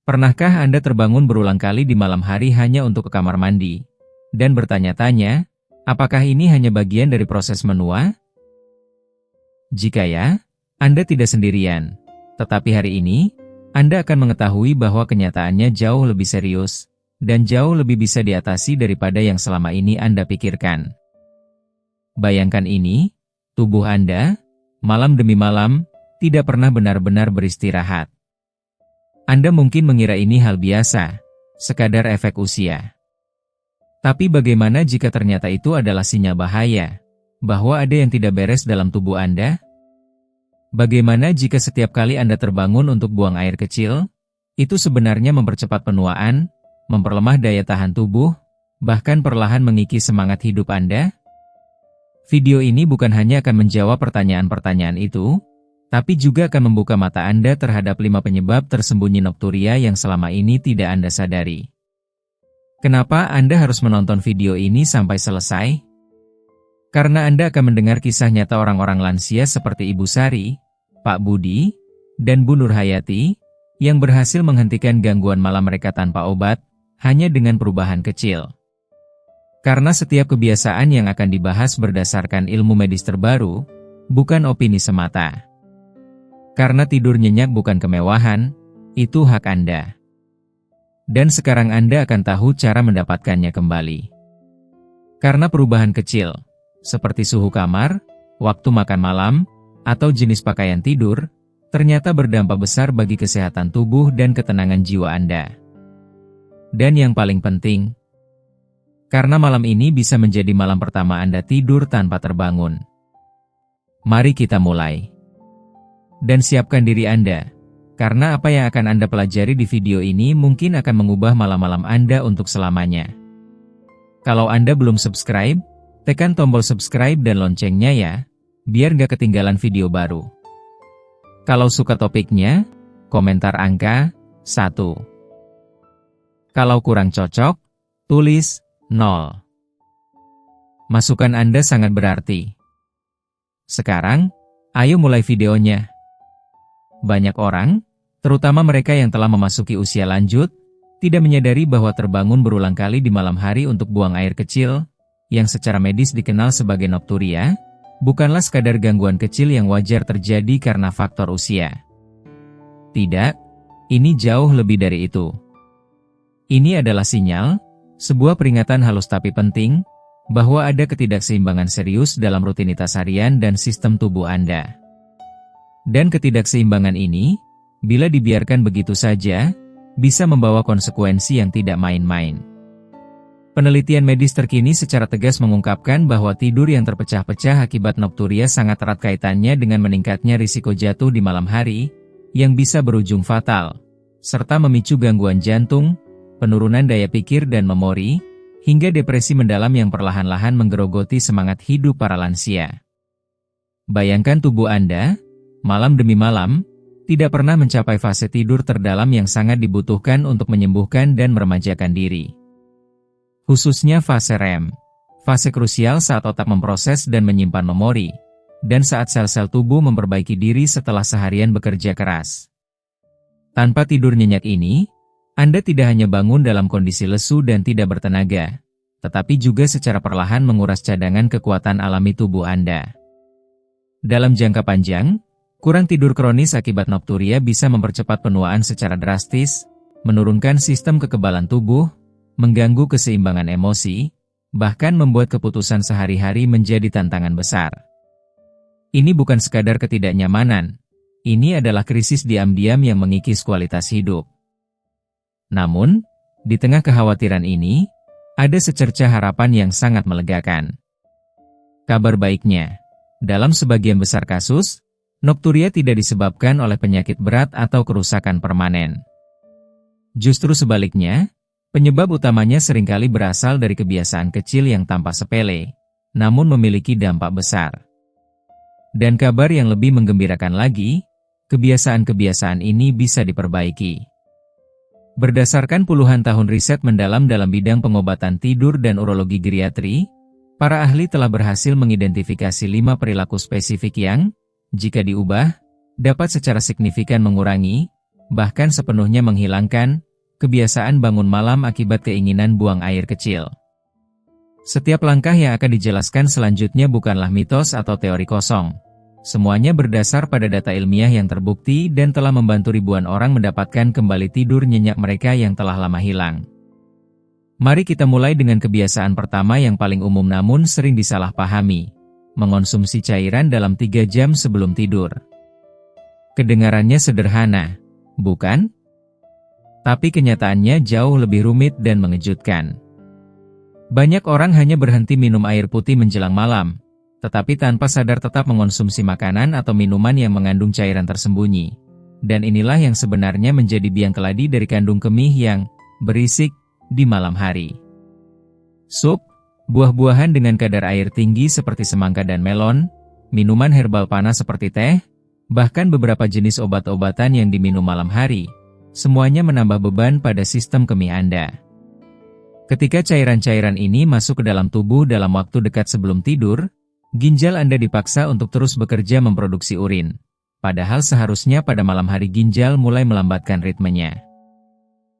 Pernahkah Anda terbangun berulang kali di malam hari hanya untuk ke kamar mandi, dan bertanya-tanya, apakah ini hanya bagian dari proses menua? Jika ya, Anda tidak sendirian. Tetapi hari ini, Anda akan mengetahui bahwa kenyataannya jauh lebih serius, dan jauh lebih bisa diatasi daripada yang selama ini Anda pikirkan. Bayangkan ini, tubuh Anda, malam demi malam, tidak pernah benar-benar beristirahat. Anda mungkin mengira ini hal biasa, sekadar efek usia. Tapi bagaimana jika ternyata itu adalah sinyal bahaya, bahwa ada yang tidak beres dalam tubuh Anda? Bagaimana jika setiap kali Anda terbangun untuk buang air kecil, itu sebenarnya mempercepat penuaan, memperlemah daya tahan tubuh, bahkan perlahan mengikis semangat hidup Anda? Video ini bukan hanya akan menjawab pertanyaan-pertanyaan itu, tapi juga akan membuka mata Anda terhadap 5 penyebab tersembunyi nokturia yang selama ini tidak Anda sadari. Kenapa Anda harus menonton video ini sampai selesai? Karena Anda akan mendengar kisah nyata orang-orang lansia seperti Ibu Sari, Pak Budi, dan Bu Nurhayati, yang berhasil menghentikan gangguan malam mereka tanpa obat, hanya dengan perubahan kecil. Karena setiap kebiasaan yang akan dibahas berdasarkan ilmu medis terbaru, bukan opini semata. Karena tidur nyenyak bukan kemewahan, itu hak Anda. Dan sekarang Anda akan tahu cara mendapatkannya kembali. Karena perubahan kecil, seperti suhu kamar, waktu makan malam, atau jenis pakaian tidur, ternyata berdampak besar bagi kesehatan tubuh dan ketenangan jiwa Anda. Dan yang paling penting, karena malam ini bisa menjadi malam pertama Anda tidur tanpa terbangun. Mari kita mulai. Dan siapkan diri Anda, karena apa yang akan Anda pelajari di video ini mungkin akan mengubah malam-malam Anda untuk selamanya. Kalau Anda belum subscribe, tekan tombol subscribe dan loncengnya ya, biar nggak ketinggalan video baru. Kalau suka topiknya, komentar angka 1. Kalau kurang cocok, tulis 0. Masukan Anda sangat berarti. Sekarang, ayo mulai videonya. Banyak orang, terutama mereka yang telah memasuki usia lanjut, tidak menyadari bahwa terbangun berulang kali di malam hari untuk buang air kecil, yang secara medis dikenal sebagai nokturia, bukanlah sekadar gangguan kecil yang wajar terjadi karena faktor usia. Tidak, ini jauh lebih dari itu. Ini adalah sinyal, sebuah peringatan halus tapi penting, bahwa ada ketidakseimbangan serius dalam rutinitas harian dan sistem tubuh Anda. Dan ketidakseimbangan ini, bila dibiarkan begitu saja, bisa membawa konsekuensi yang tidak main-main. Penelitian medis terkini secara tegas mengungkapkan bahwa tidur yang terpecah-pecah akibat nokturia sangat erat kaitannya dengan meningkatnya risiko jatuh di malam hari, yang bisa berujung fatal, serta memicu gangguan jantung, penurunan daya pikir dan memori, hingga depresi mendalam yang perlahan-lahan menggerogoti semangat hidup para lansia. Bayangkan tubuh Anda, malam demi malam, tidak pernah mencapai fase tidur terdalam yang sangat dibutuhkan untuk menyembuhkan dan meremajakan diri. Khususnya fase REM, fase krusial saat otak memproses dan menyimpan memori, dan saat sel-sel tubuh memperbaiki diri setelah seharian bekerja keras. Tanpa tidur nyenyak ini, Anda tidak hanya bangun dalam kondisi lesu dan tidak bertenaga, tetapi juga secara perlahan menguras cadangan kekuatan alami tubuh Anda. Dalam jangka panjang, kurang tidur kronis akibat nokturia bisa mempercepat penuaan secara drastis, menurunkan sistem kekebalan tubuh, mengganggu keseimbangan emosi, bahkan membuat keputusan sehari-hari menjadi tantangan besar. Ini bukan sekadar ketidaknyamanan, ini adalah krisis diam-diam yang mengikis kualitas hidup. Namun, di tengah kekhawatiran ini, ada secercah harapan yang sangat melegakan. Kabar baiknya, dalam sebagian besar kasus, nokturia tidak disebabkan oleh penyakit berat atau kerusakan permanen. Justru sebaliknya, penyebab utamanya seringkali berasal dari kebiasaan kecil yang tampak sepele, namun memiliki dampak besar. Dan kabar yang lebih menggembirakan lagi, kebiasaan-kebiasaan ini bisa diperbaiki. Berdasarkan puluhan tahun riset mendalam dalam bidang pengobatan tidur dan urologi geriatri, para ahli telah berhasil mengidentifikasi 5 perilaku spesifik yang, jika diubah, dapat secara signifikan mengurangi, bahkan sepenuhnya menghilangkan kebiasaan bangun malam akibat keinginan buang air kecil. Setiap langkah yang akan dijelaskan selanjutnya bukanlah mitos atau teori kosong. Semuanya berdasar pada data ilmiah yang terbukti dan telah membantu ribuan orang mendapatkan kembali tidur nyenyak mereka yang telah lama hilang. Mari kita mulai dengan kebiasaan pertama yang paling umum namun sering disalahpahami. Mengonsumsi cairan dalam 3 jam sebelum tidur. Kedengarannya sederhana, bukan? Tapi kenyataannya jauh lebih rumit dan mengejutkan. Banyak orang hanya berhenti minum air putih menjelang malam, tetapi tanpa sadar tetap mengonsumsi makanan atau minuman yang mengandung cairan tersembunyi. Dan inilah yang sebenarnya menjadi biang keladi dari kandung kemih yang berisik di malam hari. Sup, buah-buahan dengan kadar air tinggi seperti semangka dan melon, minuman herbal panas seperti teh, bahkan beberapa jenis obat-obatan yang diminum malam hari, semuanya menambah beban pada sistem kemih Anda. Ketika cairan-cairan ini masuk ke dalam tubuh dalam waktu dekat sebelum tidur, ginjal Anda dipaksa untuk terus bekerja memproduksi urin. Padahal seharusnya pada malam hari ginjal mulai melambatkan ritmenya.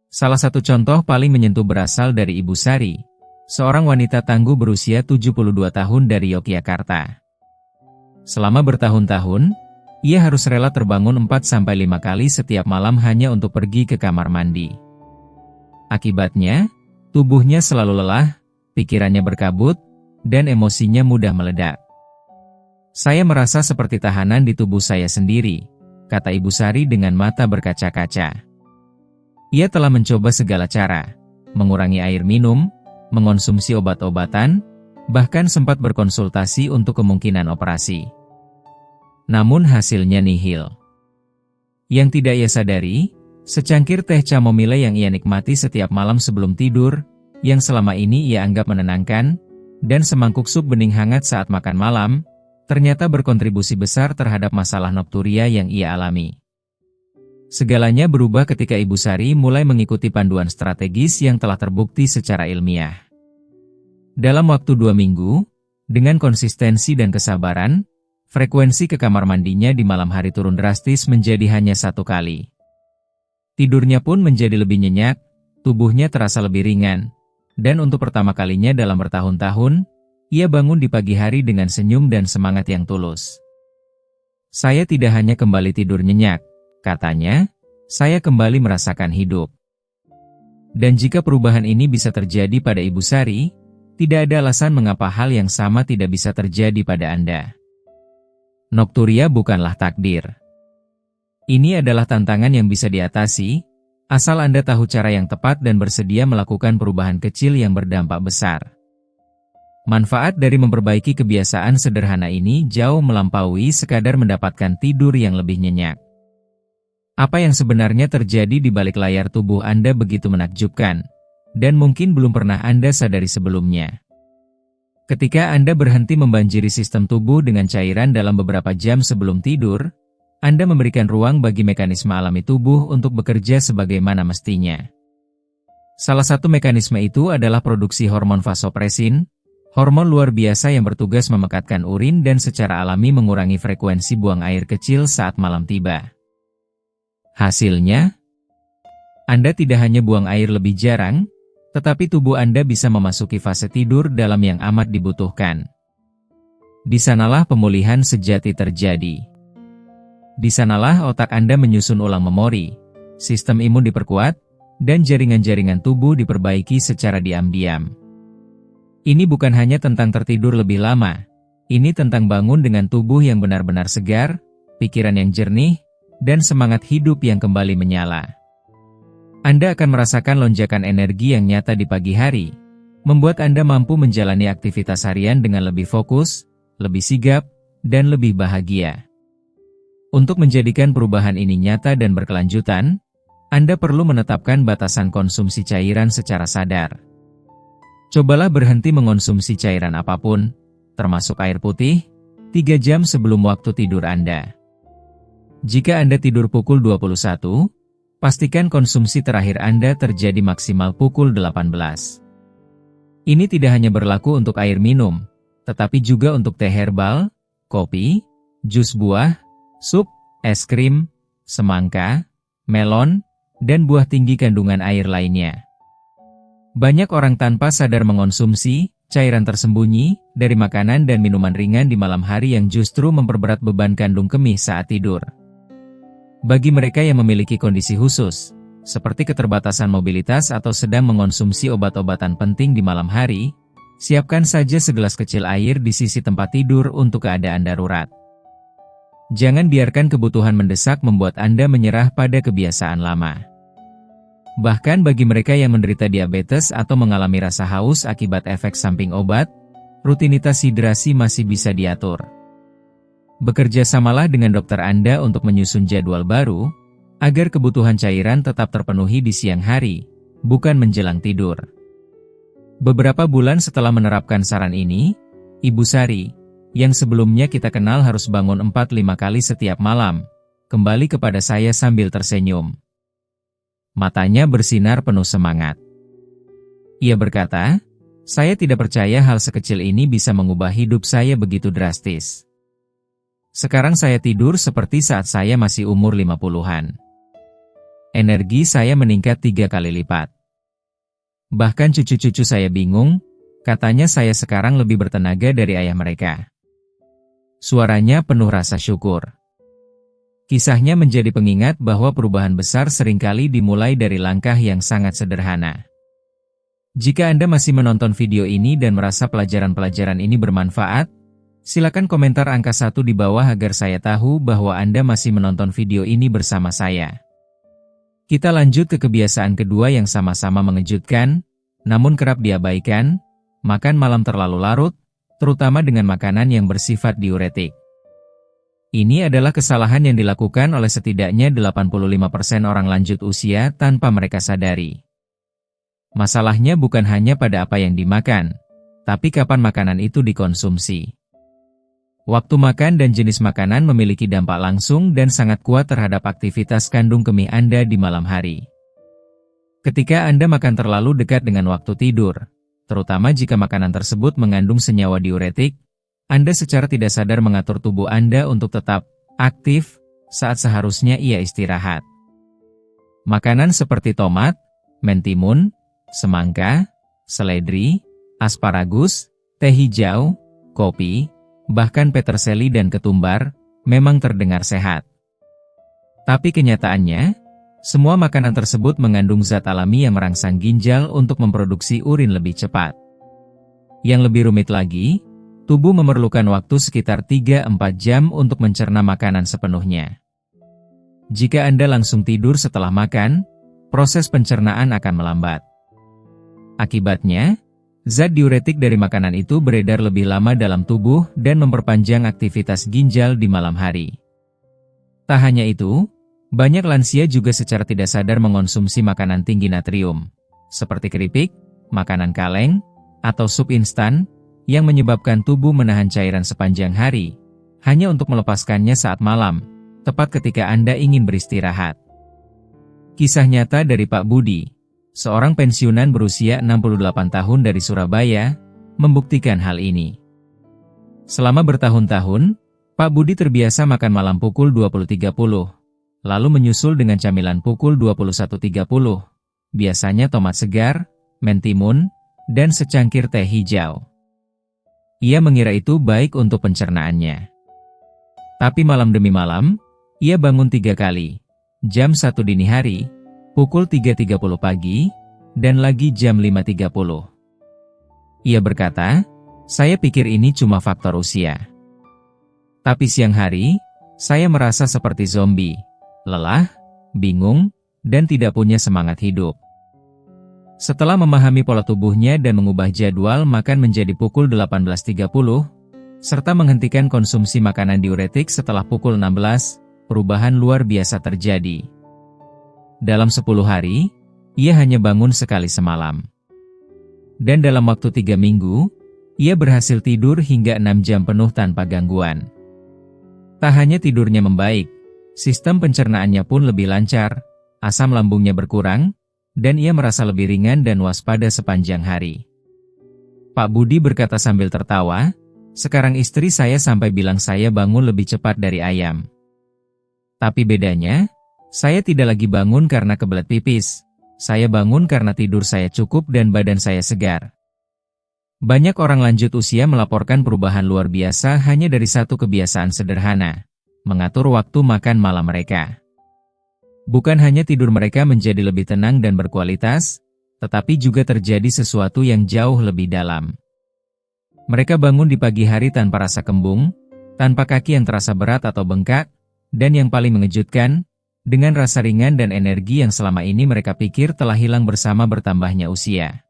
Salah satu contoh paling menyentuh berasal dari Ibu Sari, seorang wanita tangguh berusia 72 tahun dari Yogyakarta. Selama bertahun-tahun, ia harus rela terbangun 4-5 kali setiap malam hanya untuk pergi ke kamar mandi. Akibatnya, tubuhnya selalu lelah, pikirannya berkabut, dan emosinya mudah meledak. Saya merasa seperti tahanan di tubuh saya sendiri, kata Ibu Sari dengan mata berkaca-kaca. Ia telah mencoba segala cara, mengurangi air minum, mengonsumsi obat-obatan, bahkan sempat berkonsultasi untuk kemungkinan operasi. Namun hasilnya nihil. Yang tidak ia sadari, secangkir teh chamomile yang ia nikmati setiap malam sebelum tidur, yang selama ini ia anggap menenangkan, dan semangkuk sup bening hangat saat makan malam, ternyata berkontribusi besar terhadap masalah nokturia yang ia alami. Segalanya berubah ketika Ibu Sari mulai mengikuti panduan strategis yang telah terbukti secara ilmiah. Dalam waktu 2 minggu, dengan konsistensi dan kesabaran, frekuensi ke kamar mandinya di malam hari turun drastis menjadi hanya 1 kali. Tidurnya pun menjadi lebih nyenyak, tubuhnya terasa lebih ringan, dan untuk pertama kalinya dalam bertahun-tahun, ia bangun di pagi hari dengan senyum dan semangat yang tulus. Saya tidak hanya kembali tidur nyenyak, katanya, saya kembali merasakan hidup. Dan jika perubahan ini bisa terjadi pada Ibu Sari, tidak ada alasan mengapa hal yang sama tidak bisa terjadi pada Anda. Nokturia bukanlah takdir. Ini adalah tantangan yang bisa diatasi, asal Anda tahu cara yang tepat dan bersedia melakukan perubahan kecil yang berdampak besar. Manfaat dari memperbaiki kebiasaan sederhana ini jauh melampaui sekadar mendapatkan tidur yang lebih nyenyak. Apa yang sebenarnya terjadi di balik layar tubuh Anda begitu menakjubkan, dan mungkin belum pernah Anda sadari sebelumnya. Ketika Anda berhenti membanjiri sistem tubuh dengan cairan dalam beberapa jam sebelum tidur, Anda memberikan ruang bagi mekanisme alami tubuh untuk bekerja sebagaimana mestinya. Salah satu mekanisme itu adalah produksi hormon vasopresin, hormon luar biasa yang bertugas memekatkan urin dan secara alami mengurangi frekuensi buang air kecil saat malam tiba. Hasilnya, Anda tidak hanya buang air lebih jarang, tetapi tubuh Anda bisa memasuki fase tidur dalam yang amat dibutuhkan. Di sanalah pemulihan sejati terjadi. Di sanalah otak Anda menyusun ulang memori, sistem imun diperkuat, dan jaringan-jaringan tubuh diperbaiki secara diam-diam. Ini bukan hanya tentang tertidur lebih lama, ini tentang bangun dengan tubuh yang benar-benar segar, pikiran yang jernih, dan semangat hidup yang kembali menyala. Anda akan merasakan lonjakan energi yang nyata di pagi hari, membuat Anda mampu menjalani aktivitas harian dengan lebih fokus, lebih sigap, dan lebih bahagia. Untuk menjadikan perubahan ini nyata dan berkelanjutan, Anda perlu menetapkan batasan konsumsi cairan secara sadar. Cobalah berhenti mengonsumsi cairan apapun, termasuk air putih, 3 jam sebelum waktu tidur Anda. Jika Anda tidur pukul 21, pastikan konsumsi terakhir Anda terjadi maksimal pukul 18. Ini tidak hanya berlaku untuk air minum, tetapi juga untuk teh herbal, kopi, jus buah, sup, es krim, semangka, melon, dan buah tinggi kandungan air lainnya. Banyak orang tanpa sadar mengonsumsi cairan tersembunyi dari makanan dan minuman ringan di malam hari yang justru memperberat beban kandung kemih saat tidur. Bagi mereka yang memiliki kondisi khusus, seperti keterbatasan mobilitas atau sedang mengonsumsi obat-obatan penting di malam hari, siapkan saja segelas kecil air di sisi tempat tidur untuk keadaan darurat. Jangan biarkan kebutuhan mendesak membuat Anda menyerah pada kebiasaan lama. Bahkan bagi mereka yang menderita diabetes atau mengalami rasa haus akibat efek samping obat, rutinitas hidrasi masih bisa diatur. Bekerja samalah dengan dokter Anda untuk menyusun jadwal baru, agar kebutuhan cairan tetap terpenuhi di siang hari, bukan menjelang tidur. Beberapa bulan setelah menerapkan saran ini, Ibu Sari, yang sebelumnya kita kenal harus bangun 4-5 kali setiap malam, kembali kepada saya sambil tersenyum. Matanya bersinar penuh semangat. Ia berkata, "Saya tidak percaya hal sekecil ini bisa mengubah hidup saya begitu drastis. Sekarang saya tidur seperti saat saya masih umur 50-an. Energi saya meningkat 3 kali lipat. Bahkan cucu-cucu saya bingung, katanya saya sekarang lebih bertenaga dari ayah mereka." Suaranya penuh rasa syukur. Kisahnya menjadi pengingat bahwa perubahan besar seringkali dimulai dari langkah yang sangat sederhana. Jika Anda masih menonton video ini dan merasa pelajaran-pelajaran ini bermanfaat, silakan komentar angka 1 di bawah agar saya tahu bahwa Anda masih menonton video ini bersama saya. Kita lanjut ke kebiasaan kedua yang sama-sama mengejutkan, namun kerap diabaikan, makan malam terlalu larut, terutama dengan makanan yang bersifat diuretik. Ini adalah kesalahan yang dilakukan oleh setidaknya 85% orang lanjut usia tanpa mereka sadari. Masalahnya bukan hanya pada apa yang dimakan, tapi kapan makanan itu dikonsumsi. Waktu makan dan jenis makanan memiliki dampak langsung dan sangat kuat terhadap aktivitas kandung kemih Anda di malam hari. Ketika Anda makan terlalu dekat dengan waktu tidur, terutama jika makanan tersebut mengandung senyawa diuretik, Anda secara tidak sadar mengatur tubuh Anda untuk tetap aktif saat seharusnya ia istirahat. Makanan seperti tomat, mentimun, semangka, seledri, asparagus, teh hijau, kopi, bahkan peterseli dan ketumbar, memang terdengar sehat. Tapi kenyataannya, semua makanan tersebut mengandung zat alami yang merangsang ginjal untuk memproduksi urin lebih cepat. Yang lebih rumit lagi, tubuh memerlukan waktu sekitar 3-4 jam untuk mencerna makanan sepenuhnya. Jika Anda langsung tidur setelah makan, proses pencernaan akan melambat. Akibatnya, zat diuretik dari makanan itu beredar lebih lama dalam tubuh dan memperpanjang aktivitas ginjal di malam hari. Tak hanya itu, banyak lansia juga secara tidak sadar mengonsumsi makanan tinggi natrium, seperti keripik, makanan kaleng, atau sup instan, yang menyebabkan tubuh menahan cairan sepanjang hari, hanya untuk melepaskannya saat malam, tepat ketika Anda ingin beristirahat. Kisah nyata dari Pak Budi, seorang pensiunan berusia 68 tahun dari Surabaya, membuktikan hal ini. Selama bertahun-tahun, Pak Budi terbiasa makan malam pukul 20.30, lalu menyusul dengan camilan pukul 21.30, biasanya tomat segar, mentimun, dan secangkir teh hijau. Ia mengira itu baik untuk pencernaannya. Tapi malam demi malam, ia bangun 3 kali. Jam 1 dini hari, pukul 3.30 pagi, dan lagi jam 5.30. Ia berkata, "Saya pikir ini cuma faktor usia. Tapi siang hari, saya merasa seperti zombie, lelah, bingung, dan tidak punya semangat hidup." Setelah memahami pola tubuhnya dan mengubah jadwal makan menjadi pukul 18.30, serta menghentikan konsumsi makanan diuretik setelah pukul 16, perubahan luar biasa terjadi. Dalam 10 hari, ia hanya bangun sekali semalam. Dan dalam waktu 3 minggu, ia berhasil tidur hingga 6 jam penuh tanpa gangguan. Tak hanya tidurnya membaik, sistem pencernaannya pun lebih lancar, asam lambungnya berkurang, dan ia merasa lebih ringan dan waspada sepanjang hari. Pak Budi berkata sambil tertawa, "Sekarang istri saya sampai bilang saya bangun lebih cepat dari ayam. Tapi bedanya, Saya tidak lagi bangun karena kebelet pipis. Saya bangun karena tidur saya cukup dan badan saya segar. Banyak orang lanjut usia melaporkan perubahan luar biasa hanya dari satu kebiasaan sederhana, mengatur waktu makan malam mereka. Bukan hanya tidur mereka menjadi lebih tenang dan berkualitas, tetapi juga terjadi sesuatu yang jauh lebih dalam. Mereka bangun di pagi hari tanpa rasa kembung, tanpa kaki yang terasa berat atau bengkak, dan yang paling mengejutkan, dengan rasa ringan dan energi yang selama ini mereka pikir telah hilang bersama bertambahnya usia.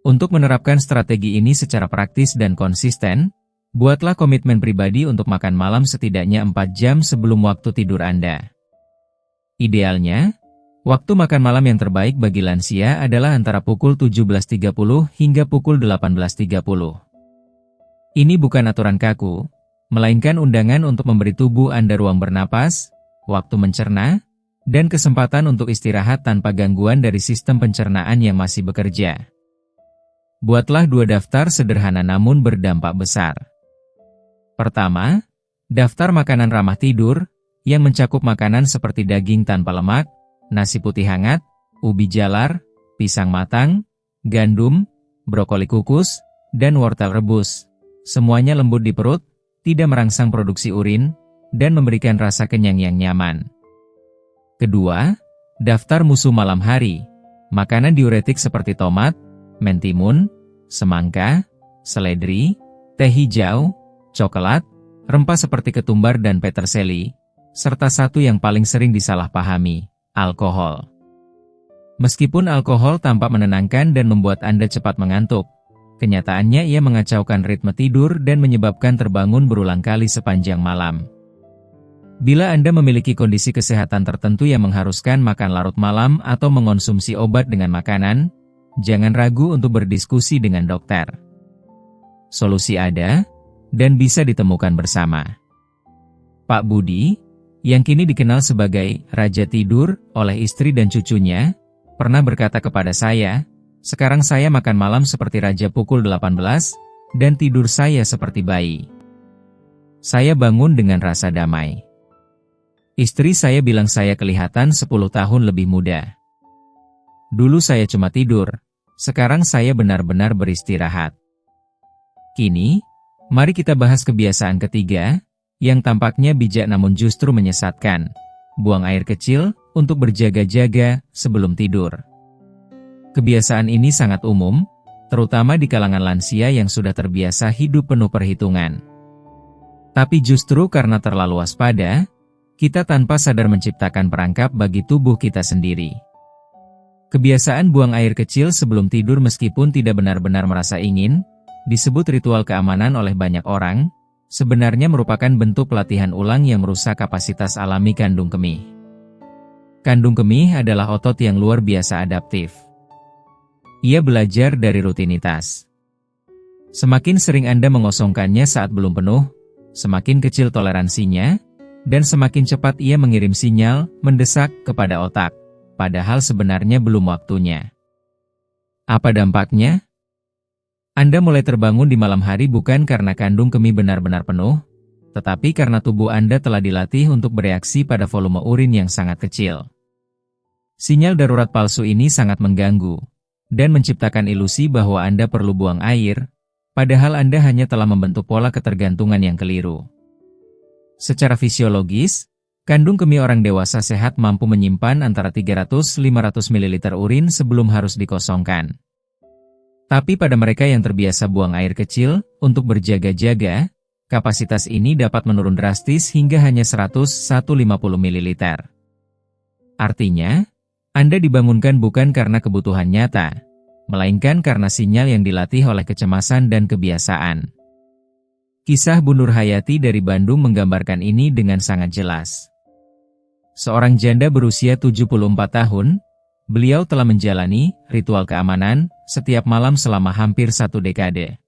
Untuk menerapkan strategi ini secara praktis dan konsisten, buatlah komitmen pribadi untuk makan malam setidaknya 4 jam sebelum waktu tidur Anda. Idealnya, waktu makan malam yang terbaik bagi lansia adalah antara pukul 17.30 hingga pukul 18.30. Ini bukan aturan kaku, melainkan undangan untuk memberi tubuh Anda ruang bernapas, waktu mencerna, dan kesempatan untuk istirahat tanpa gangguan dari sistem pencernaan yang masih bekerja. Buatlah 2 daftar sederhana namun berdampak besar. Pertama, daftar makanan ramah tidur, yang mencakup makanan seperti daging tanpa lemak, nasi putih hangat, ubi jalar, pisang matang, gandum, brokoli kukus, dan wortel rebus. Semuanya lembut di perut, tidak merangsang produksi urin, dan memberikan rasa kenyang yang nyaman. Kedua, daftar musuh malam hari. Makanan diuretik seperti tomat, mentimun, semangka, seledri, teh hijau, coklat, rempah seperti ketumbar dan peterseli, serta satu yang paling sering disalahpahami, alkohol. Meskipun alkohol tampak menenangkan dan membuat Anda cepat mengantuk, kenyataannya ia mengacaukan ritme tidur dan menyebabkan terbangun berulang kali sepanjang malam. Bila Anda memiliki kondisi kesehatan tertentu yang mengharuskan makan larut malam atau mengonsumsi obat dengan makanan, jangan ragu untuk berdiskusi dengan dokter. Solusi ada, dan bisa ditemukan bersama. Pak Budi, yang kini dikenal sebagai Raja Tidur oleh istri dan cucunya, pernah berkata kepada saya, "Sekarang saya makan malam seperti raja pukul 18, dan tidur saya seperti bayi. Saya bangun dengan rasa damai." Istri saya bilang saya kelihatan 10 tahun lebih muda. Dulu saya cuma tidur, sekarang saya benar-benar beristirahat. Kini, mari kita bahas kebiasaan ketiga, yang tampaknya bijak namun justru menyesatkan. Buang air kecil untuk berjaga-jaga sebelum tidur. Kebiasaan ini sangat umum, terutama di kalangan lansia yang sudah terbiasa hidup penuh perhitungan. Tapi justru karena terlalu waspada, kita tanpa sadar menciptakan perangkap bagi tubuh kita sendiri. Kebiasaan buang air kecil sebelum tidur meskipun tidak benar-benar merasa ingin, disebut ritual keamanan oleh banyak orang, sebenarnya merupakan bentuk pelatihan ulang yang merusak kapasitas alami kandung kemih. Kandung kemih adalah otot yang luar biasa adaptif. Ia belajar dari rutinitas. Semakin sering Anda mengosongkannya saat belum penuh, semakin kecil toleransinya, dan semakin cepat ia mengirim sinyal mendesak kepada otak, padahal sebenarnya belum waktunya. Apa dampaknya? Anda mulai terbangun di malam hari bukan karena kandung kemih benar-benar penuh, tetapi karena tubuh Anda telah dilatih untuk bereaksi pada volume urin yang sangat kecil. Sinyal darurat palsu ini sangat mengganggu, dan menciptakan ilusi bahwa Anda perlu buang air, padahal Anda hanya telah membentuk pola ketergantungan yang keliru. Secara fisiologis, kandung kemih orang dewasa sehat mampu menyimpan antara 300-500 ml urin sebelum harus dikosongkan. Tapi pada mereka yang terbiasa buang air kecil, untuk berjaga-jaga, kapasitas ini dapat menurun drastis hingga hanya 100-150 ml. Artinya, Anda dibangunkan bukan karena kebutuhan nyata, melainkan karena sinyal yang dilatih oleh kecemasan dan kebiasaan. Kisah Bu Nur Hayati dari Bandung menggambarkan ini dengan sangat jelas. Seorang janda berusia 74 tahun, beliau telah menjalani ritual keamanan setiap malam selama hampir 1 dekade.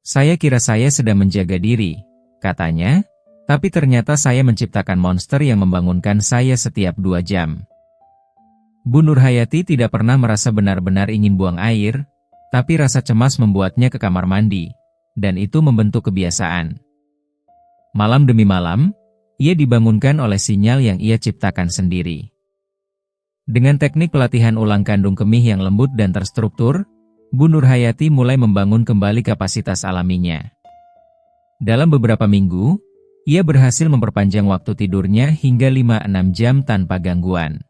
Saya kira saya sedang menjaga diri, katanya, tapi ternyata saya menciptakan monster yang membangunkan saya setiap 2 jam. Bu Nur Hayati tidak pernah merasa benar-benar ingin buang air, tapi rasa cemas membuatnya ke kamar mandi, dan itu membentuk kebiasaan. Malam demi malam, ia dibangunkan oleh sinyal yang ia ciptakan sendiri. Dengan teknik pelatihan ulang kandung kemih yang lembut dan terstruktur, Bu Nurhayati mulai membangun kembali kapasitas alaminya. Dalam beberapa minggu, ia berhasil memperpanjang waktu tidurnya hingga 5-6 jam tanpa gangguan.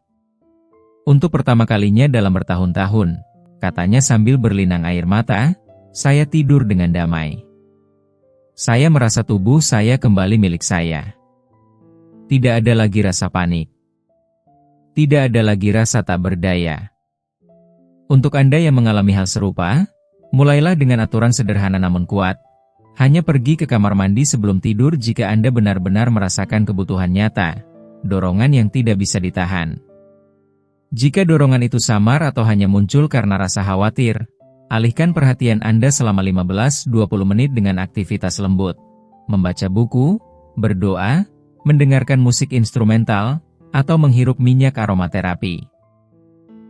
Untuk pertama kalinya dalam bertahun-tahun, katanya sambil berlinang air mata, saya tidur dengan damai. Saya merasa tubuh saya kembali milik saya. Tidak ada lagi rasa panik. Tidak ada lagi rasa tak berdaya. Untuk Anda yang mengalami hal serupa, mulailah dengan aturan sederhana namun kuat. Hanya pergi ke kamar mandi sebelum tidur jika Anda benar-benar merasakan kebutuhan nyata, dorongan yang tidak bisa ditahan. Jika dorongan itu samar atau hanya muncul karena rasa khawatir, alihkan perhatian Anda selama 15-20 menit dengan aktivitas lembut, membaca buku, berdoa, mendengarkan musik instrumental, atau menghirup minyak aromaterapi.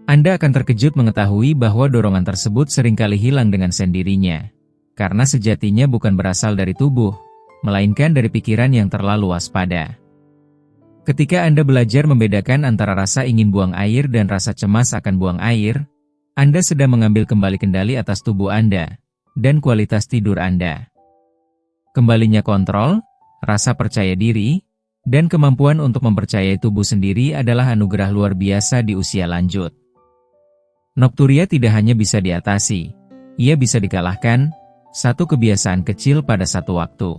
Anda akan terkejut mengetahui bahwa dorongan tersebut seringkali hilang dengan sendirinya, karena sejatinya bukan berasal dari tubuh, melainkan dari pikiran yang terlalu waspada. Ketika Anda belajar membedakan antara rasa ingin buang air dan rasa cemas akan buang air, Anda sedang mengambil kembali kendali atas tubuh Anda dan kualitas tidur Anda. Kembalinya kontrol, rasa percaya diri, dan kemampuan untuk mempercayai tubuh sendiri adalah anugerah luar biasa di usia lanjut. Nokturia tidak hanya bisa diatasi, ia bisa dikalahkan, satu kebiasaan kecil pada satu waktu.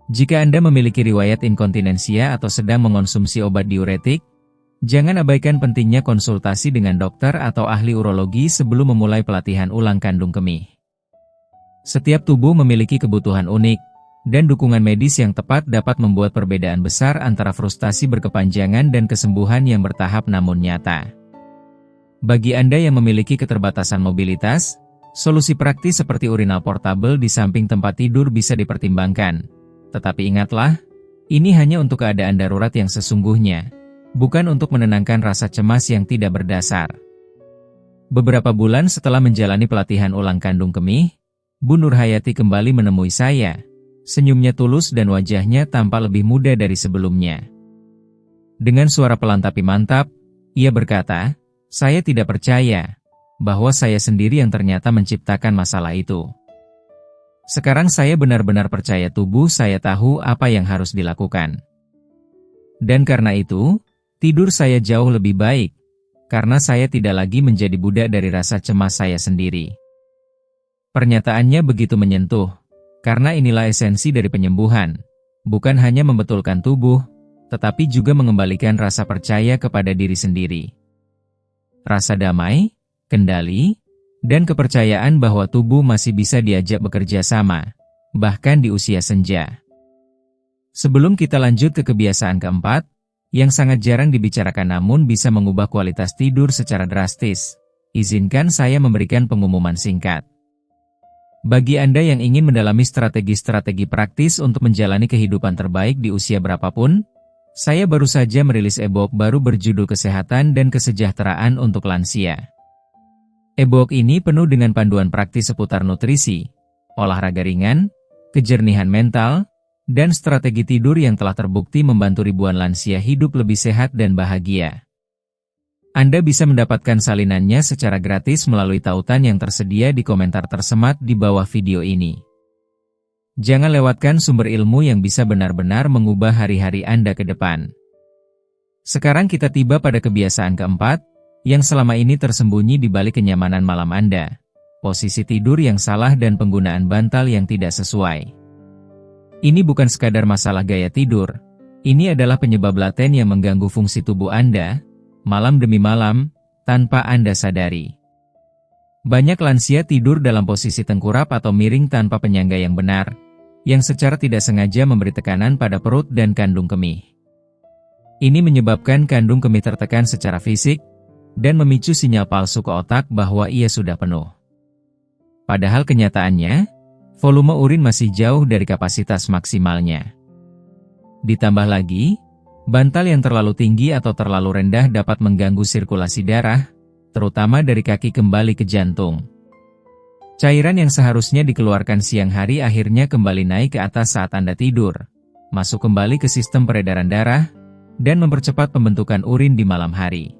Jika Anda memiliki riwayat inkontinensia atau sedang mengonsumsi obat diuretik, jangan abaikan pentingnya konsultasi dengan dokter atau ahli urologi sebelum memulai pelatihan ulang kandung kemih. Setiap tubuh memiliki kebutuhan unik, dan dukungan medis yang tepat dapat membuat perbedaan besar antara frustasi berkepanjangan dan kesembuhan yang bertahap namun nyata. Bagi Anda yang memiliki keterbatasan mobilitas, solusi praktis seperti urinal portable di samping tempat tidur bisa dipertimbangkan. Tetapi ingatlah, ini hanya untuk keadaan darurat yang sesungguhnya, bukan untuk menenangkan rasa cemas yang tidak berdasar. Beberapa bulan setelah menjalani pelatihan ulang kandung kemih, Bu Nurhayati kembali menemui saya. Senyumnya tulus dan wajahnya tampak lebih muda dari sebelumnya. Dengan suara pelan tapi mantap, ia berkata, "Saya tidak percaya bahwa saya sendiri yang ternyata menciptakan masalah itu. Sekarang saya benar-benar percaya tubuh saya tahu apa yang harus dilakukan. Dan karena itu, tidur saya jauh lebih baik, karena saya tidak lagi menjadi budak dari rasa cemas saya sendiri." Pernyataannya begitu menyentuh. Karena inilah esensi dari penyembuhan, bukan hanya membetulkan tubuh, tetapi juga mengembalikan rasa percaya kepada diri sendiri. Rasa damai, kendali, dan kepercayaan bahwa tubuh masih bisa diajak bekerja sama, bahkan di usia senja. Sebelum kita lanjut ke kebiasaan keempat, yang sangat jarang dibicarakan namun bisa mengubah kualitas tidur secara drastis, izinkan saya memberikan pengumuman singkat. Bagi Anda yang ingin mendalami strategi-strategi praktis untuk menjalani kehidupan terbaik di usia berapapun, saya baru saja merilis e-book baru berjudul Kesehatan dan Kesejahteraan untuk Lansia. E-book ini penuh dengan panduan praktis seputar nutrisi, olahraga ringan, kejernihan mental, dan strategi tidur yang telah terbukti membantu ribuan lansia hidup lebih sehat dan bahagia. Anda bisa mendapatkan salinannya secara gratis melalui tautan yang tersedia di komentar tersemat di bawah video ini. Jangan lewatkan sumber ilmu yang bisa benar-benar mengubah hari-hari Anda ke depan. Sekarang kita tiba pada kebiasaan keempat, yang selama ini tersembunyi di balik kenyamanan malam Anda. Posisi tidur yang salah dan penggunaan bantal yang tidak sesuai. Ini bukan sekadar masalah gaya tidur, ini adalah penyebab laten yang mengganggu fungsi tubuh Anda, malam demi malam, tanpa Anda sadari. Banyak lansia tidur dalam posisi tengkurap atau miring tanpa penyangga yang benar, yang secara tidak sengaja memberi tekanan pada perut dan kandung kemih. Ini menyebabkan kandung kemih tertekan secara fisik, dan memicu sinyal palsu ke otak bahwa ia sudah penuh. Padahal kenyataannya, volume urin masih jauh dari kapasitas maksimalnya. Ditambah lagi, bantal yang terlalu tinggi atau terlalu rendah dapat mengganggu sirkulasi darah, terutama dari kaki kembali ke jantung. Cairan yang seharusnya dikeluarkan siang hari akhirnya kembali naik ke atas saat Anda tidur, masuk kembali ke sistem peredaran darah, dan mempercepat pembentukan urin di malam hari.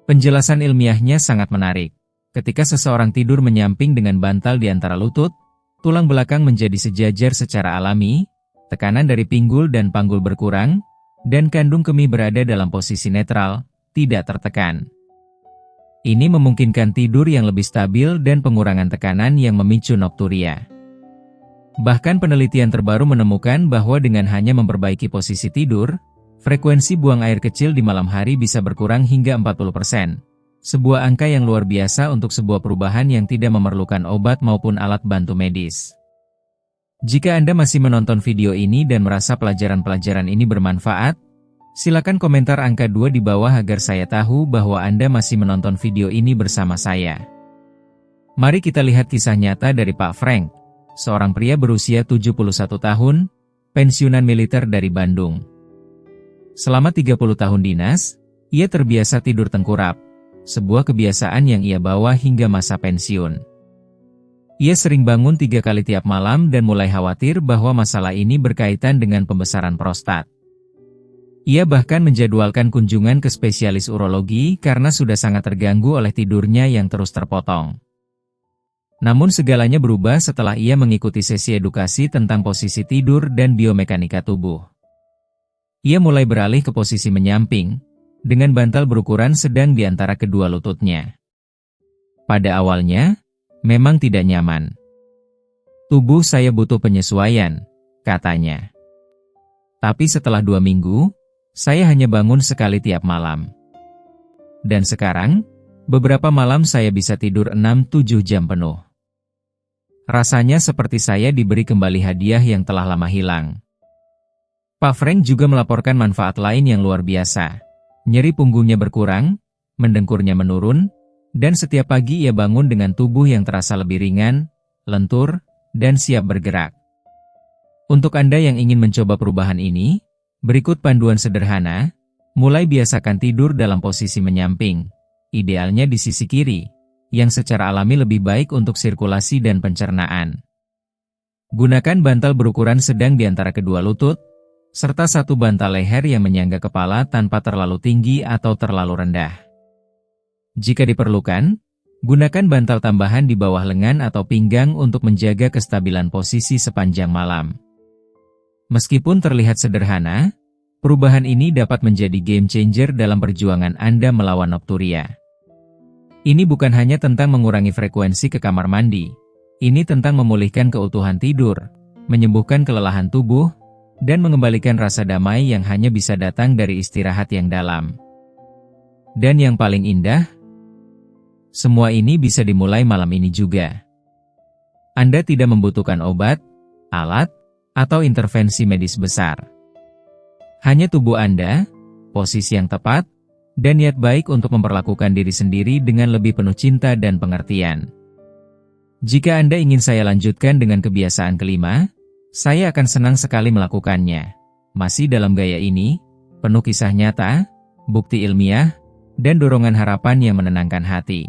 Penjelasan ilmiahnya sangat menarik. Ketika seseorang tidur menyamping dengan bantal di antara lutut, tulang belakang menjadi sejajar secara alami, tekanan dari pinggul dan panggul berkurang, dan kandung kemih berada dalam posisi netral, tidak tertekan. Ini memungkinkan tidur yang lebih stabil dan pengurangan tekanan yang memicu nokturia. Bahkan penelitian terbaru menemukan bahwa dengan hanya memperbaiki posisi tidur, frekuensi buang air kecil di malam hari bisa berkurang hingga 40%. Sebuah angka yang luar biasa untuk sebuah perubahan yang tidak memerlukan obat maupun alat bantu medis. Jika Anda masih menonton video ini dan merasa pelajaran-pelajaran ini bermanfaat, silakan komentar angka 2 di bawah agar saya tahu bahwa Anda masih menonton video ini bersama saya. Mari kita lihat kisah nyata dari Pak Frank, seorang pria berusia 71 tahun, pensiunan militer dari Bandung. Selama 30 tahun dinas, ia terbiasa tidur tengkurap, sebuah kebiasaan yang ia bawa hingga masa pensiun. Ia sering bangun 3 kali tiap malam dan mulai khawatir bahwa masalah ini berkaitan dengan pembesaran prostat. Ia bahkan menjadwalkan kunjungan ke spesialis urologi karena sudah sangat terganggu oleh tidurnya yang terus terpotong. Namun segalanya berubah setelah ia mengikuti sesi edukasi tentang posisi tidur dan biomekanika tubuh. Ia mulai beralih ke posisi menyamping, dengan bantal berukuran sedang di antara kedua lututnya. Pada awalnya, memang tidak nyaman. "Tubuh saya butuh penyesuaian," katanya. Tapi setelah 2 minggu, saya hanya bangun sekali tiap malam. Dan sekarang, beberapa malam saya bisa tidur 6-7 jam penuh. Rasanya seperti saya diberi kembali hadiah yang telah lama hilang. Pak Frank juga melaporkan manfaat lain yang luar biasa. Nyeri punggungnya berkurang, mendengkurnya menurun, dan setiap pagi ia bangun dengan tubuh yang terasa lebih ringan, lentur, dan siap bergerak. Untuk Anda yang ingin mencoba perubahan ini, berikut panduan sederhana. Mulai biasakan tidur dalam posisi menyamping, idealnya di sisi kiri, yang secara alami lebih baik untuk sirkulasi dan pencernaan. Gunakan bantal berukuran sedang di antara kedua lutut, serta 1 bantal leher yang menyangga kepala tanpa terlalu tinggi atau terlalu rendah. Jika diperlukan, gunakan bantal tambahan di bawah lengan atau pinggang untuk menjaga kestabilan posisi sepanjang malam. Meskipun terlihat sederhana, perubahan ini dapat menjadi game changer dalam perjuangan Anda melawan nokturia. Ini bukan hanya tentang mengurangi frekuensi ke kamar mandi, ini tentang memulihkan keutuhan tidur, menyembuhkan kelelahan tubuh, dan mengembalikan rasa damai yang hanya bisa datang dari istirahat yang dalam. Dan yang paling indah, semua ini bisa dimulai malam ini juga. Anda tidak membutuhkan obat, alat, atau intervensi medis besar. Hanya tubuh Anda, posisi yang tepat, dan niat baik untuk memperlakukan diri sendiri dengan lebih penuh cinta dan pengertian. Jika Anda ingin saya lanjutkan dengan kebiasaan kelima, saya akan senang sekali melakukannya. Masih dalam gaya ini, penuh kisah nyata, bukti ilmiah, dan dorongan harapan yang menenangkan hati.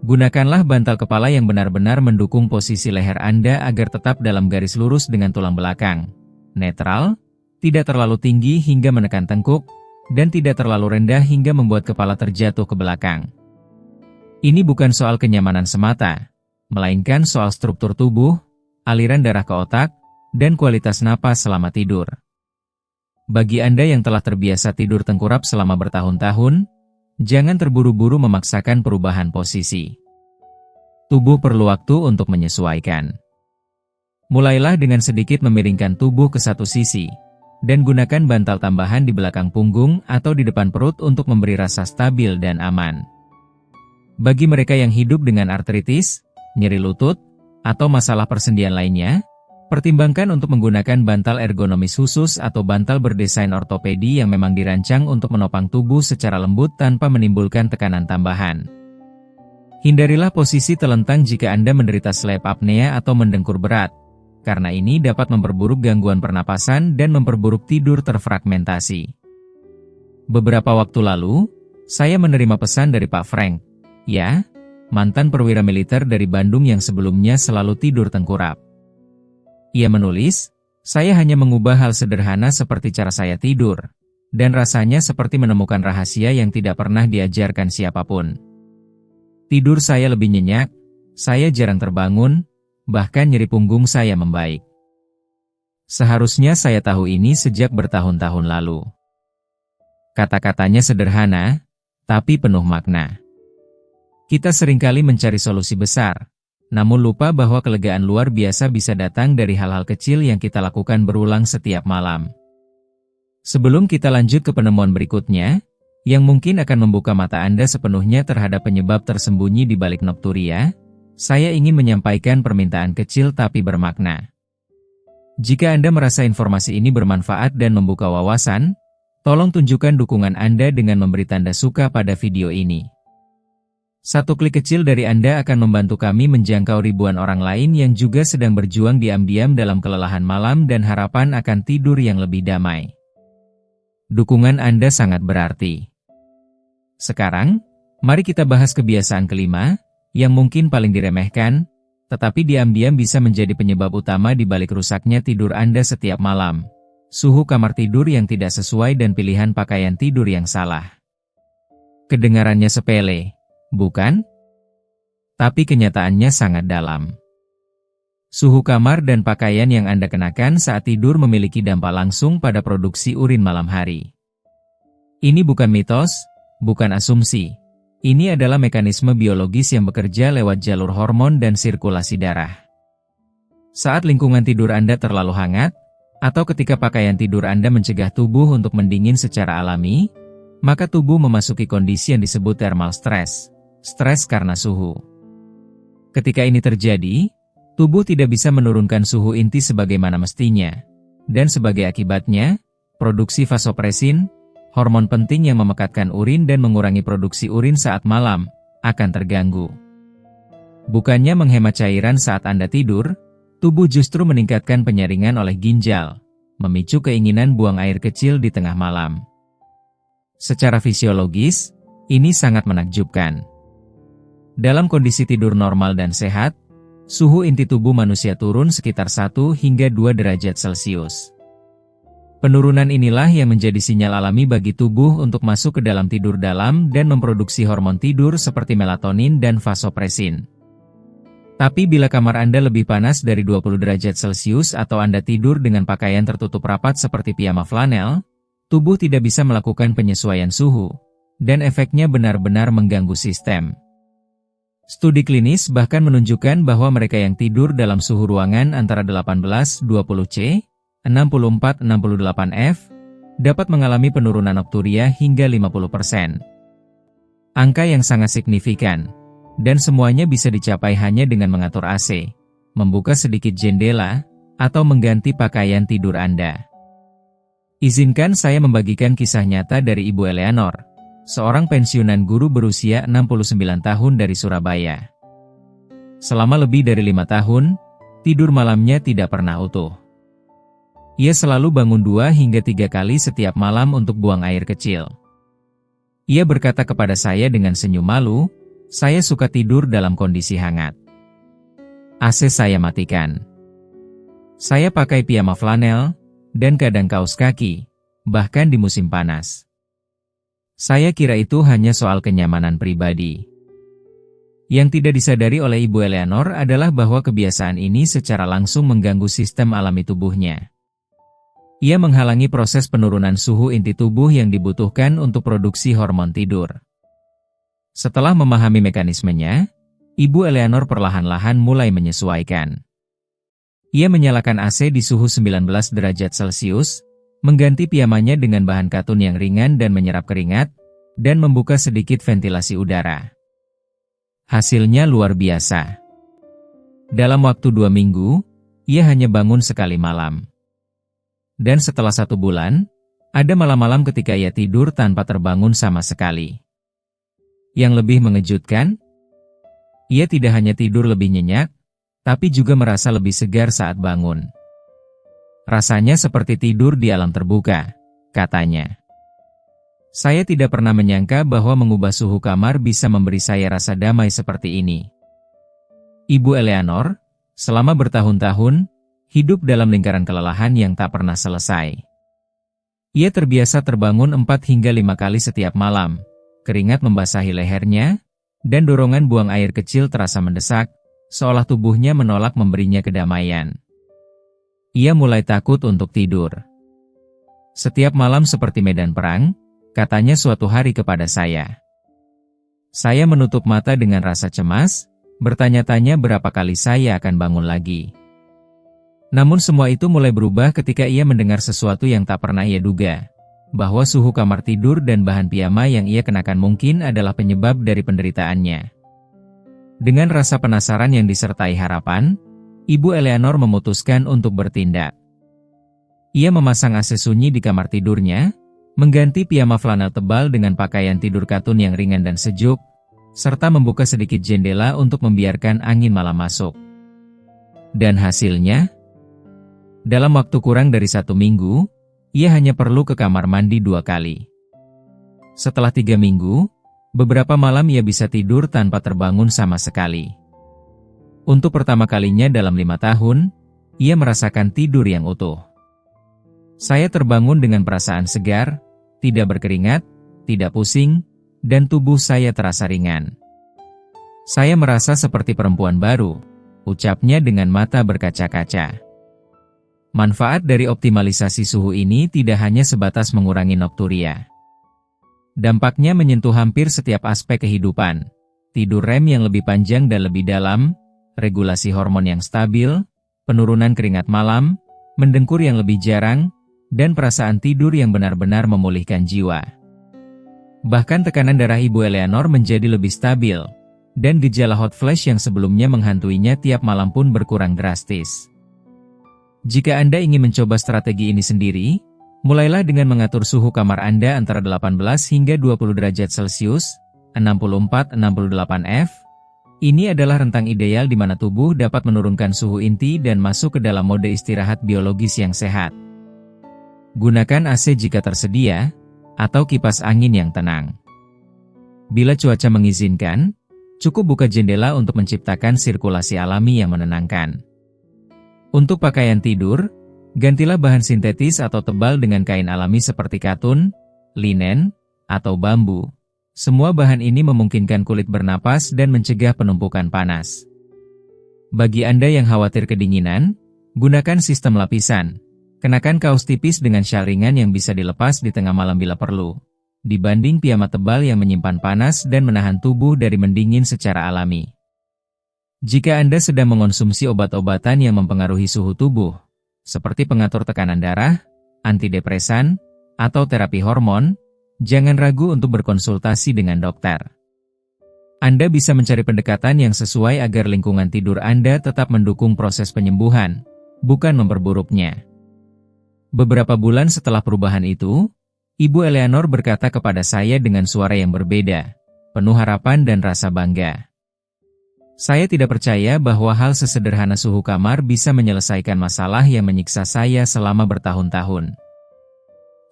Gunakanlah bantal kepala yang benar-benar mendukung posisi leher Anda agar tetap dalam garis lurus dengan tulang belakang. Netral, tidak terlalu tinggi hingga menekan tengkuk, dan tidak terlalu rendah hingga membuat kepala terjatuh ke belakang. Ini bukan soal kenyamanan semata, melainkan soal struktur tubuh, aliran darah ke otak, dan kualitas napas selama tidur. Bagi Anda yang telah terbiasa tidur tengkurap selama bertahun-tahun, jangan terburu-buru memaksakan perubahan posisi. Tubuh perlu waktu untuk menyesuaikan. Mulailah dengan sedikit memiringkan tubuh ke satu sisi, dan gunakan bantal tambahan di belakang punggung atau di depan perut untuk memberi rasa stabil dan aman. Bagi mereka yang hidup dengan artritis, nyeri lutut, atau masalah persendian lainnya, pertimbangkan untuk menggunakan bantal ergonomis khusus atau bantal berdesain ortopedi yang memang dirancang untuk menopang tubuh secara lembut tanpa menimbulkan tekanan tambahan. Hindarilah posisi telentang jika Anda menderita sleep apnea atau mendengkur berat, karena ini dapat memperburuk gangguan pernapasan dan memperburuk tidur terfragmentasi. Beberapa waktu lalu, saya menerima pesan dari Pak Frank, ya, mantan perwira militer dari Bandung yang sebelumnya selalu tidur tengkurap. Ia menulis, Saya hanya mengubah hal sederhana seperti cara saya tidur, dan rasanya seperti menemukan rahasia yang tidak pernah diajarkan siapapun. Tidur saya lebih nyenyak, saya jarang terbangun, bahkan nyeri punggung saya membaik. Seharusnya saya tahu ini sejak bertahun-tahun lalu. Kata-katanya sederhana, tapi penuh makna. Kita seringkali mencari solusi besar, namun lupa bahwa kelegaan luar biasa bisa datang dari hal-hal kecil yang kita lakukan berulang setiap malam. Sebelum kita lanjut ke penemuan berikutnya, yang mungkin akan membuka mata Anda sepenuhnya terhadap penyebab tersembunyi di balik nokturia, saya ingin menyampaikan permintaan kecil tapi bermakna. Jika Anda merasa informasi ini bermanfaat dan membuka wawasan, tolong tunjukkan dukungan Anda dengan memberi tanda suka pada video ini. Satu klik kecil dari Anda akan membantu kami menjangkau ribuan orang lain yang juga sedang berjuang diam-diam dalam kelelahan malam dan harapan akan tidur yang lebih damai. Dukungan Anda sangat berarti. Sekarang, mari kita bahas kebiasaan kelima, yang mungkin paling diremehkan, tetapi diam-diam bisa menjadi penyebab utama di balik rusaknya tidur Anda setiap malam. Suhu kamar tidur yang tidak sesuai dan pilihan pakaian tidur yang salah. Kedengarannya sepele, bukan? Tapi kenyataannya sangat dalam. Suhu kamar dan pakaian yang Anda kenakan saat tidur memiliki dampak langsung pada produksi urin malam hari. Ini bukan mitos, bukan asumsi. Ini adalah mekanisme biologis yang bekerja lewat jalur hormon dan sirkulasi darah. Saat lingkungan tidur Anda terlalu hangat, atau ketika pakaian tidur Anda mencegah tubuh untuk mendingin secara alami, maka tubuh memasuki kondisi yang disebut thermal stress. Stres karena suhu. Ketika ini terjadi, tubuh tidak bisa menurunkan suhu inti sebagaimana mestinya. Dan sebagai akibatnya, produksi vasopresin, hormon penting yang memekatkan urin dan mengurangi produksi urin saat malam, akan terganggu. Bukannya menghemat cairan saat Anda tidur, tubuh justru meningkatkan penyaringan oleh ginjal, memicu keinginan buang air kecil di tengah malam. Secara fisiologis, ini sangat menakjubkan. Dalam kondisi tidur normal dan sehat, suhu inti tubuh manusia turun sekitar 1 hingga 2 derajat Celcius. Penurunan inilah yang menjadi sinyal alami bagi tubuh untuk masuk ke dalam tidur dalam dan memproduksi hormon tidur seperti melatonin dan vasopresin. Tapi bila kamar Anda lebih panas dari 20 derajat Celcius atau Anda tidur dengan pakaian tertutup rapat seperti piyama flanel, tubuh tidak bisa melakukan penyesuaian suhu, dan efeknya benar-benar mengganggu sistem. Studi klinis bahkan menunjukkan bahwa mereka yang tidur dalam suhu ruangan antara 18-20 C, 64-68 F, dapat mengalami penurunan nokturia hingga 50%. Angka yang sangat signifikan, dan semuanya bisa dicapai hanya dengan mengatur AC, membuka sedikit jendela, atau mengganti pakaian tidur Anda. Izinkan saya membagikan kisah nyata dari Ibu Eleanor, seorang pensiunan guru berusia 69 tahun dari Surabaya. Selama lebih dari 5 tahun, tidur malamnya tidak pernah utuh. Ia selalu bangun 2 hingga 3 kali setiap malam untuk buang air kecil. Ia berkata kepada saya dengan senyum malu, "Saya suka tidur dalam kondisi hangat. AC saya matikan. Saya pakai piyama flanel, dan kadang kaos kaki, bahkan di musim panas. Saya kira itu hanya soal kenyamanan pribadi." Yang tidak disadari oleh Ibu Eleanor adalah bahwa kebiasaan ini secara langsung mengganggu sistem alami tubuhnya. Ia menghalangi proses penurunan suhu inti tubuh yang dibutuhkan untuk produksi hormon tidur. Setelah memahami mekanismenya, Ibu Eleanor perlahan-lahan mulai menyesuaikan. Ia menyalakan AC di suhu 19 derajat Celcius, mengganti piyamanya dengan bahan katun yang ringan dan menyerap keringat, dan membuka sedikit ventilasi udara. Hasilnya luar biasa. Dalam waktu 2 minggu, ia hanya bangun sekali malam. Dan setelah 1 bulan, ada malam-malam ketika ia tidur tanpa terbangun sama sekali. Yang lebih mengejutkan, ia tidak hanya tidur lebih nyenyak, tapi juga merasa lebih segar saat bangun. Rasanya seperti tidur di alam terbuka, katanya. Saya tidak pernah menyangka bahwa mengubah suhu kamar bisa memberi saya rasa damai seperti ini. Ibu Eleanor, selama bertahun-tahun, hidup dalam lingkaran kelelahan yang tak pernah selesai. Ia terbiasa terbangun 4 hingga 5 kali setiap malam, keringat membasahi lehernya, dan dorongan buang air kecil terasa mendesak, seolah tubuhnya menolak memberinya kedamaian. Ia mulai takut untuk tidur. Setiap malam seperti medan perang, katanya suatu hari kepada saya. Saya menutup mata dengan rasa cemas, bertanya-tanya berapa kali saya akan bangun lagi. Namun semua itu mulai berubah ketika ia mendengar sesuatu yang tak pernah ia duga, bahwa suhu kamar tidur dan bahan piyama yang ia kenakan mungkin adalah penyebab dari penderitaannya. Dengan rasa penasaran yang disertai harapan, Ibu Eleanor memutuskan untuk bertindak. Ia memasang AC sunyi di kamar tidurnya, mengganti piyama flanel tebal dengan pakaian tidur katun yang ringan dan sejuk, serta membuka sedikit jendela untuk membiarkan angin malam masuk. Dan hasilnya, dalam waktu kurang dari 1 minggu, ia hanya perlu ke kamar mandi 2 kali. Setelah 3 minggu, beberapa malam ia bisa tidur tanpa terbangun sama sekali. Untuk pertama kalinya dalam 5 tahun, ia merasakan tidur yang utuh. Saya terbangun dengan perasaan segar, tidak berkeringat, tidak pusing, dan tubuh saya terasa ringan. Saya merasa seperti perempuan baru, ucapnya dengan mata berkaca-kaca. Manfaat dari optimalisasi suhu ini tidak hanya sebatas mengurangi nokturia. Dampaknya menyentuh hampir setiap aspek kehidupan. Tidur REM yang lebih panjang dan lebih dalam, regulasi hormon yang stabil, penurunan keringat malam, mendengkur yang lebih jarang, dan perasaan tidur yang benar-benar memulihkan jiwa. Bahkan tekanan darah Ibu Eleanor menjadi lebih stabil, dan gejala hot flash yang sebelumnya menghantuinya tiap malam pun berkurang drastis. Jika Anda ingin mencoba strategi ini sendiri, mulailah dengan mengatur suhu kamar Anda antara 18 hingga 20 derajat Celcius, 64-68 F. Ini adalah rentang ideal di mana tubuh dapat menurunkan suhu inti dan masuk ke dalam mode istirahat biologis yang sehat. Gunakan AC jika tersedia, atau kipas angin yang tenang. Bila cuaca mengizinkan, cukup buka jendela untuk menciptakan sirkulasi alami yang menenangkan. Untuk pakaian tidur, gantilah bahan sintetis atau tebal dengan kain alami seperti katun, linen, atau bambu. Semua bahan ini memungkinkan kulit bernapas dan mencegah penumpukan panas. Bagi Anda yang khawatir kedinginan, gunakan sistem lapisan. Kenakan kaos tipis dengan syal ringan yang bisa dilepas di tengah malam bila perlu, dibanding piyama tebal yang menyimpan panas dan menahan tubuh dari mendingin secara alami. Jika Anda sedang mengonsumsi obat-obatan yang mempengaruhi suhu tubuh, seperti pengatur tekanan darah, antidepresan, atau terapi hormon, jangan ragu untuk berkonsultasi dengan dokter. Anda bisa mencari pendekatan yang sesuai agar lingkungan tidur Anda tetap mendukung proses penyembuhan, bukan memperburuknya. Beberapa bulan setelah perubahan itu, Ibu Eleanor berkata kepada saya dengan suara yang berbeda, penuh harapan dan rasa bangga. Saya tidak percaya bahwa hal sesederhana suhu kamar bisa menyelesaikan masalah yang menyiksa saya selama bertahun-tahun.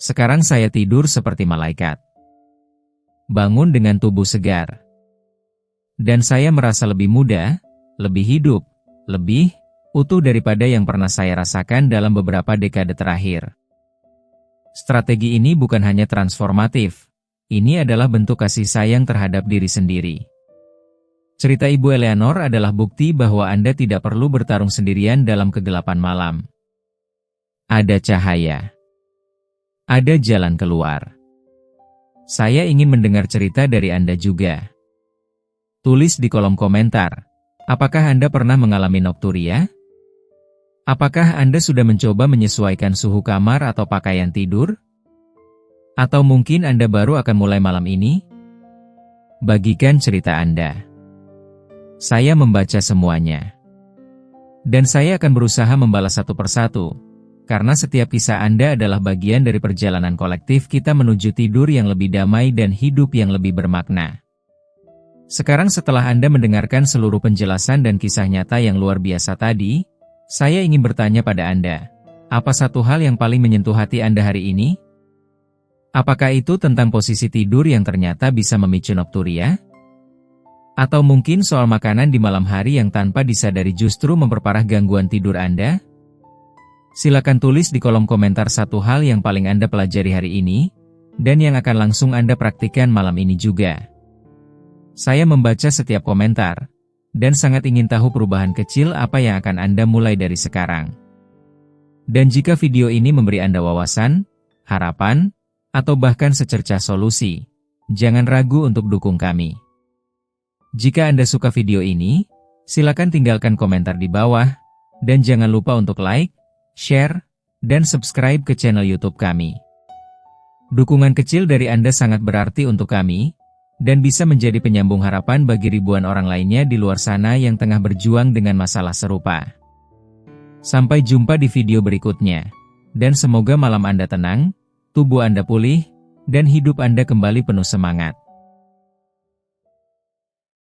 Sekarang saya tidur seperti malaikat. Bangun dengan tubuh segar. Dan saya merasa lebih muda, lebih hidup, lebih utuh daripada yang pernah saya rasakan dalam beberapa dekade terakhir. Strategi ini bukan hanya transformatif, ini adalah bentuk kasih sayang terhadap diri sendiri. Cerita Ibu Eleanor adalah bukti bahwa Anda tidak perlu bertarung sendirian dalam kegelapan malam. Ada cahaya. Ada jalan keluar. Saya ingin mendengar cerita dari Anda juga. Tulis di kolom komentar, apakah Anda pernah mengalami nokturia? Apakah Anda sudah mencoba menyesuaikan suhu kamar atau pakaian tidur? Atau mungkin Anda baru akan mulai malam ini? Bagikan cerita Anda. Saya membaca semuanya. Dan saya akan berusaha membalas satu persatu, karena setiap kisah Anda adalah bagian dari perjalanan kolektif kita menuju tidur yang lebih damai dan hidup yang lebih bermakna. Sekarang setelah Anda mendengarkan seluruh penjelasan dan kisah nyata yang luar biasa tadi, saya ingin bertanya pada Anda, apa satu hal yang paling menyentuh hati Anda hari ini? Apakah itu tentang posisi tidur yang ternyata bisa memicu nokturia? Atau mungkin soal makanan di malam hari yang tanpa disadari justru memperparah gangguan tidur Anda? Silakan tulis di kolom komentar satu hal yang paling Anda pelajari hari ini, dan yang akan langsung Anda praktikkan malam ini juga. Saya membaca setiap komentar, dan sangat ingin tahu perubahan kecil apa yang akan Anda mulai dari sekarang. Dan jika video ini memberi Anda wawasan, harapan, atau bahkan secercah solusi, jangan ragu untuk dukung kami. Jika Anda suka video ini, silakan tinggalkan komentar di bawah, dan jangan lupa untuk like, share, dan subscribe ke channel YouTube kami. Dukungan kecil dari Anda sangat berarti untuk kami, dan bisa menjadi penyambung harapan bagi ribuan orang lainnya di luar sana yang tengah berjuang dengan masalah serupa. Sampai jumpa di video berikutnya, dan semoga malam Anda tenang, tubuh Anda pulih, dan hidup Anda kembali penuh semangat.